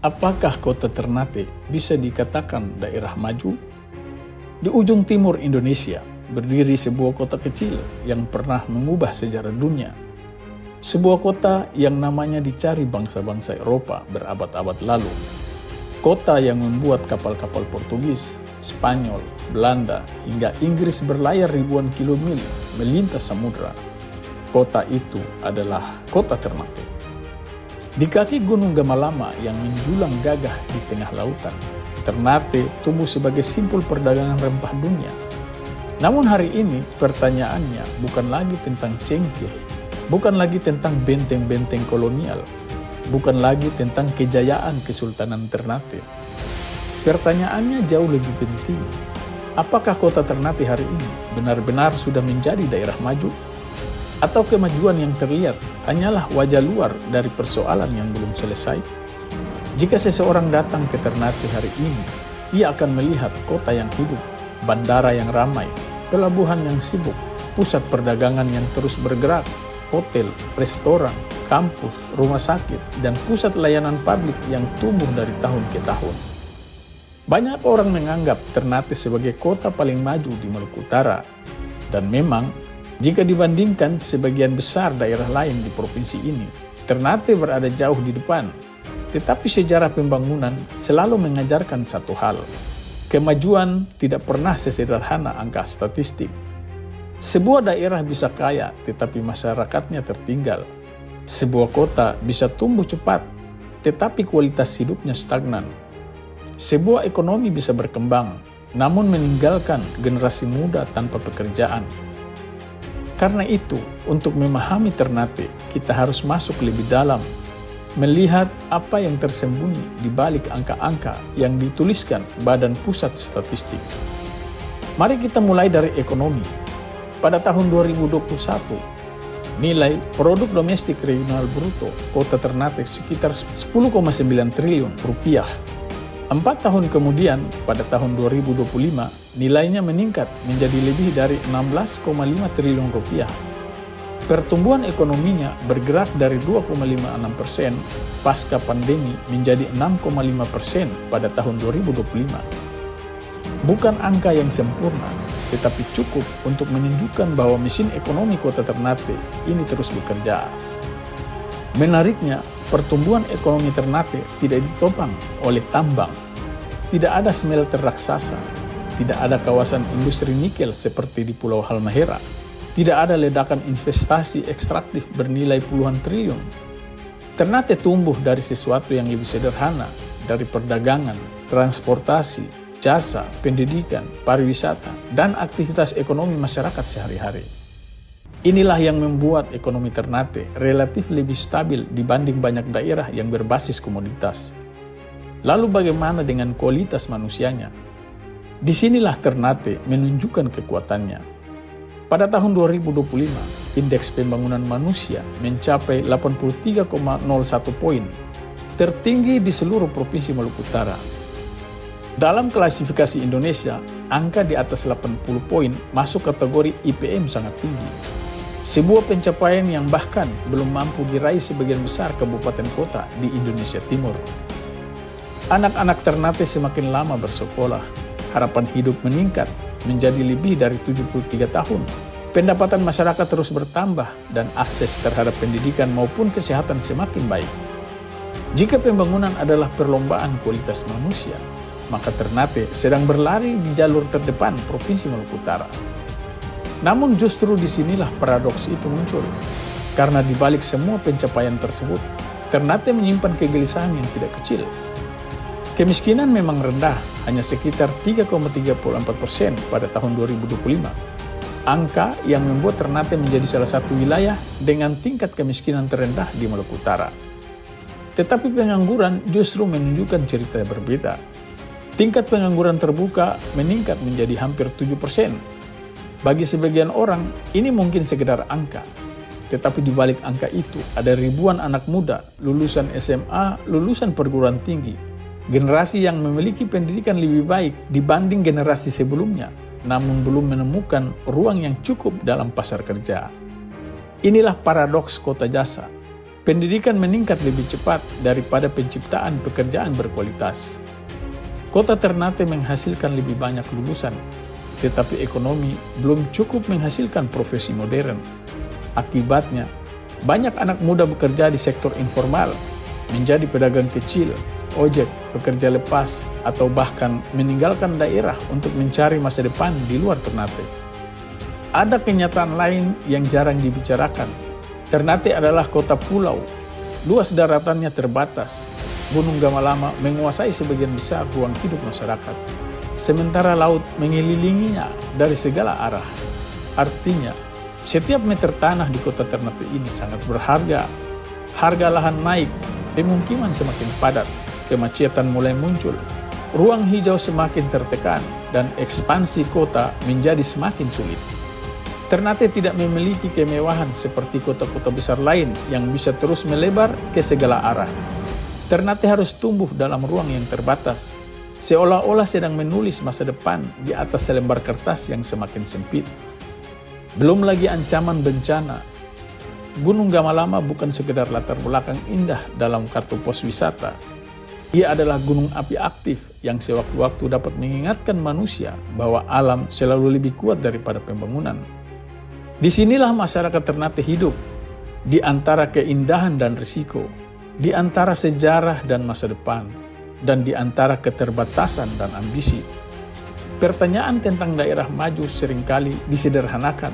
Apakah kota Ternate bisa dikatakan daerah maju? Di ujung timur Indonesia berdiri sebuah kota kecil yang pernah mengubah sejarah dunia. Sebuah kota yang namanya dicari bangsa-bangsa Eropa berabad-abad lalu. Kota yang membuat kapal-kapal Portugis, Spanyol, Belanda, hingga Inggris berlayar ribuan kilometer melintas samudra. Kota itu adalah kota Ternate. Di kaki Gunung Gamalama yang menjulang gagah di tengah lautan, Ternate tumbuh sebagai simpul perdagangan rempah dunia. Namun hari ini pertanyaannya bukan lagi tentang cengkeh, bukan lagi tentang benteng-benteng kolonial, bukan lagi tentang kejayaan Kesultanan Ternate. Pertanyaannya jauh lebih penting. Apakah kota Ternate hari ini benar-benar sudah menjadi daerah maju? Atau kemajuan yang terlihat hanyalah wajah luar dari persoalan yang belum selesai? Jika seseorang datang ke Ternate hari ini, ia akan melihat kota yang hidup, bandara yang ramai, pelabuhan yang sibuk, pusat perdagangan yang terus bergerak, hotel, restoran, kampus, rumah sakit, dan pusat layanan publik yang tumbuh dari tahun ke tahun. Banyak orang menganggap Ternate sebagai kota paling maju di Maluku Utara, dan memang jika dibandingkan sebagian besar daerah lain di provinsi ini, Ternate berada jauh di depan. Tetapi sejarah pembangunan selalu mengajarkan satu hal. Kemajuan tidak pernah sesederhana angka statistik. Sebuah daerah bisa kaya tetapi masyarakatnya tertinggal. Sebuah kota bisa tumbuh cepat tetapi kualitas hidupnya stagnan. Sebuah ekonomi bisa berkembang namun meninggalkan generasi muda tanpa pekerjaan. Karena itu, untuk memahami Ternate, kita harus masuk lebih dalam, melihat apa yang tersembunyi di balik angka-angka yang dituliskan Badan Pusat Statistik. Mari kita mulai dari ekonomi. Pada tahun 2021, nilai produk domestik regional bruto kota Ternate sekitar 10,9 triliun rupiah. 4 tahun kemudian, pada tahun 2025, nilainya meningkat menjadi lebih dari 16,5 triliun rupiah. Pertumbuhan ekonominya bergerak dari 2,56% pasca pandemi menjadi 6,5% pada tahun 2025. Bukan angka yang sempurna, tetapi cukup untuk menunjukkan bahwa mesin ekonomi kota Ternate ini terus bekerja. Menariknya, pertumbuhan ekonomi Ternate tidak ditopang oleh tambang. Tidak ada smelter raksasa, tidak ada kawasan industri nikel seperti di Pulau Halmahera, tidak ada ledakan investasi ekstraktif bernilai puluhan triliun. Ternate tumbuh dari sesuatu yang lebih sederhana, dari perdagangan, transportasi, jasa, pendidikan, pariwisata, dan aktivitas ekonomi masyarakat sehari-hari. Inilah yang membuat ekonomi Ternate relatif lebih stabil dibanding banyak daerah yang berbasis komoditas. Lalu bagaimana dengan kualitas manusianya? Disinilah Ternate menunjukkan kekuatannya. Pada tahun 2025, indeks pembangunan manusia mencapai 83,01 poin, tertinggi di seluruh Provinsi Maluku Utara. Dalam klasifikasi Indonesia, angka di atas 80 poin masuk kategori IPM sangat tinggi. Sebuah pencapaian yang bahkan belum mampu diraih sebagian besar kabupaten kota di Indonesia Timur. Anak-anak Ternate semakin lama bersekolah, harapan hidup meningkat menjadi lebih dari 73 tahun. Pendapatan masyarakat terus bertambah dan akses terhadap pendidikan maupun kesehatan semakin baik. Jika pembangunan adalah perlombaan kualitas manusia, maka Ternate sedang berlari di jalur terdepan Provinsi Maluku Utara. Namun justru disinilah paradoks itu muncul. Karena di balik semua pencapaian tersebut, Ternate menyimpan kegelisahan yang tidak kecil. Kemiskinan memang rendah, hanya sekitar 3,34% pada tahun 2025. Angka yang membuat Ternate menjadi salah satu wilayah dengan tingkat kemiskinan terendah di Maluku Utara. Tetapi pengangguran justru menunjukkan cerita berbeda. Tingkat pengangguran terbuka meningkat menjadi hampir 7%. Bagi sebagian orang, ini mungkin sekedar angka. Tetapi di balik angka itu, ada ribuan anak muda, lulusan SMA, lulusan perguruan tinggi. Generasi yang memiliki pendidikan lebih baik dibanding generasi sebelumnya, namun belum menemukan ruang yang cukup dalam pasar kerja. Inilah paradoks kota jasa. Pendidikan meningkat lebih cepat daripada penciptaan pekerjaan berkualitas. Kota Ternate menghasilkan lebih banyak lulusan, tetapi ekonomi belum cukup menghasilkan profesi modern. Akibatnya, banyak anak muda bekerja di sektor informal, menjadi pedagang kecil, ojek, pekerja lepas, atau bahkan meninggalkan daerah untuk mencari masa depan di luar Ternate. Ada kenyataan lain yang jarang dibicarakan. Ternate adalah kota pulau, luas daratannya terbatas. Gunung Gamalama menguasai sebagian besar ruang hidup masyarakat, sementara laut mengelilinginya dari segala arah. Artinya, setiap meter tanah di kota Ternate ini sangat berharga. Harga lahan naik, pemukiman semakin padat, kemacetan mulai muncul, ruang hijau semakin tertekan, dan ekspansi kota menjadi semakin sulit. Ternate tidak memiliki kemewahan seperti kota-kota besar lain yang bisa terus melebar ke segala arah. Ternate harus tumbuh dalam ruang yang terbatas, seolah-olah sedang menulis masa depan di atas selembar kertas yang semakin sempit. Belum lagi ancaman bencana. Gunung Gamalama bukan sekedar latar belakang indah dalam kartu pos wisata. Ia adalah gunung api aktif yang sewaktu-waktu dapat mengingatkan manusia bahwa alam selalu lebih kuat daripada pembangunan. Disinilah masyarakat Ternate hidup, di antara keindahan dan risiko, di antara sejarah dan masa depan, dan di antara keterbatasan dan ambisi. Pertanyaan tentang daerah maju seringkali disederhanakan.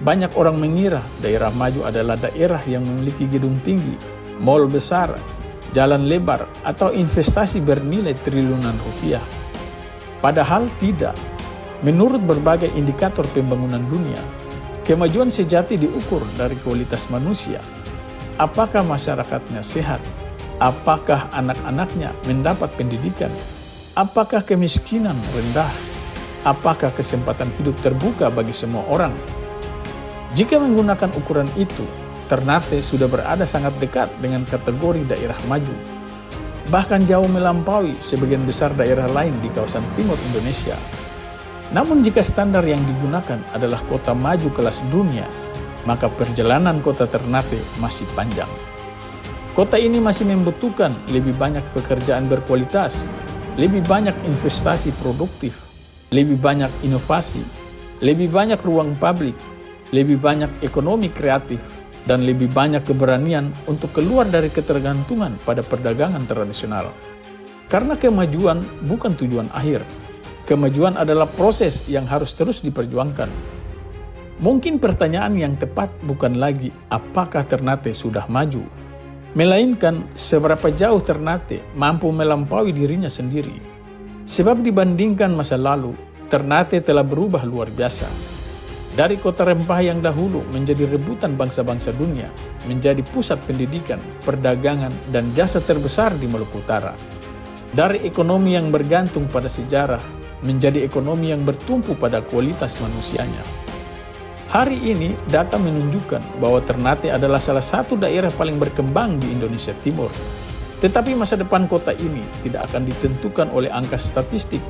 Banyak orang mengira daerah maju adalah daerah yang memiliki gedung tinggi, mal besar, jalan lebar, atau investasi bernilai triliunan rupiah. Padahal tidak. Menurut berbagai indikator pembangunan dunia, kemajuan sejati diukur dari kualitas manusia. Apakah masyarakatnya sehat? Apakah anak-anaknya mendapat pendidikan? Apakah kemiskinan rendah? Apakah kesempatan hidup terbuka bagi semua orang? Jika menggunakan ukuran itu, Ternate sudah berada sangat dekat dengan kategori daerah maju. Bahkan jauh melampaui sebagian besar daerah lain di kawasan timur Indonesia. Namun jika standar yang digunakan adalah kota maju kelas dunia, maka perjalanan kota Ternate masih panjang. Kota ini masih membutuhkan lebih banyak pekerjaan berkualitas, lebih banyak investasi produktif, lebih banyak inovasi, lebih banyak ruang publik, lebih banyak ekonomi kreatif, dan lebih banyak keberanian untuk keluar dari ketergantungan pada perdagangan tradisional. Karena kemajuan bukan tujuan akhir. Kemajuan adalah proses yang harus terus diperjuangkan. Mungkin pertanyaan yang tepat bukan lagi apakah Ternate sudah maju, melainkan seberapa jauh Ternate mampu melampaui dirinya sendiri. Sebab dibandingkan masa lalu, Ternate telah berubah luar biasa. Dari kota rempah yang dahulu menjadi rebutan bangsa-bangsa dunia, menjadi pusat pendidikan, perdagangan, dan jasa terbesar di Maluku Utara. Dari ekonomi yang bergantung pada sejarah, menjadi ekonomi yang bertumpu pada kualitas manusianya. Hari ini, data menunjukkan bahwa Ternate adalah salah satu daerah paling berkembang di Indonesia Timur. Tetapi masa depan kota ini tidak akan ditentukan oleh angka statistik.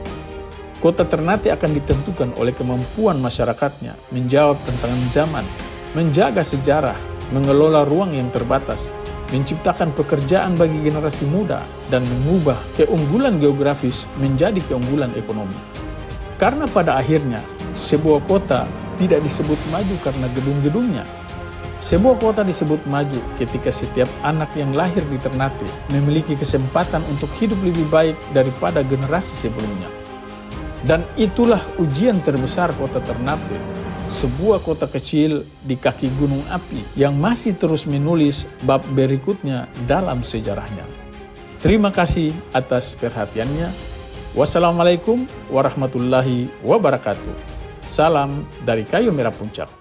Kota Ternate akan ditentukan oleh kemampuan masyarakatnya menjawab tantangan zaman, menjaga sejarah, mengelola ruang yang terbatas, menciptakan pekerjaan bagi generasi muda, dan mengubah keunggulan geografis menjadi keunggulan ekonomi. Karena pada akhirnya, sebuah kota tidak disebut maju karena gedung-gedungnya. Sebuah kota disebut maju ketika setiap anak yang lahir di Ternate memiliki kesempatan untuk hidup lebih baik daripada generasi sebelumnya. Dan itulah ujian terbesar kota Ternate, sebuah kota kecil di kaki gunung api yang masih terus menulis bab berikutnya dalam sejarahnya. Terima kasih atas perhatiannya. Wassalamualaikum warahmatullahi wabarakatuh. Salam dari Kayu Merah Puncak.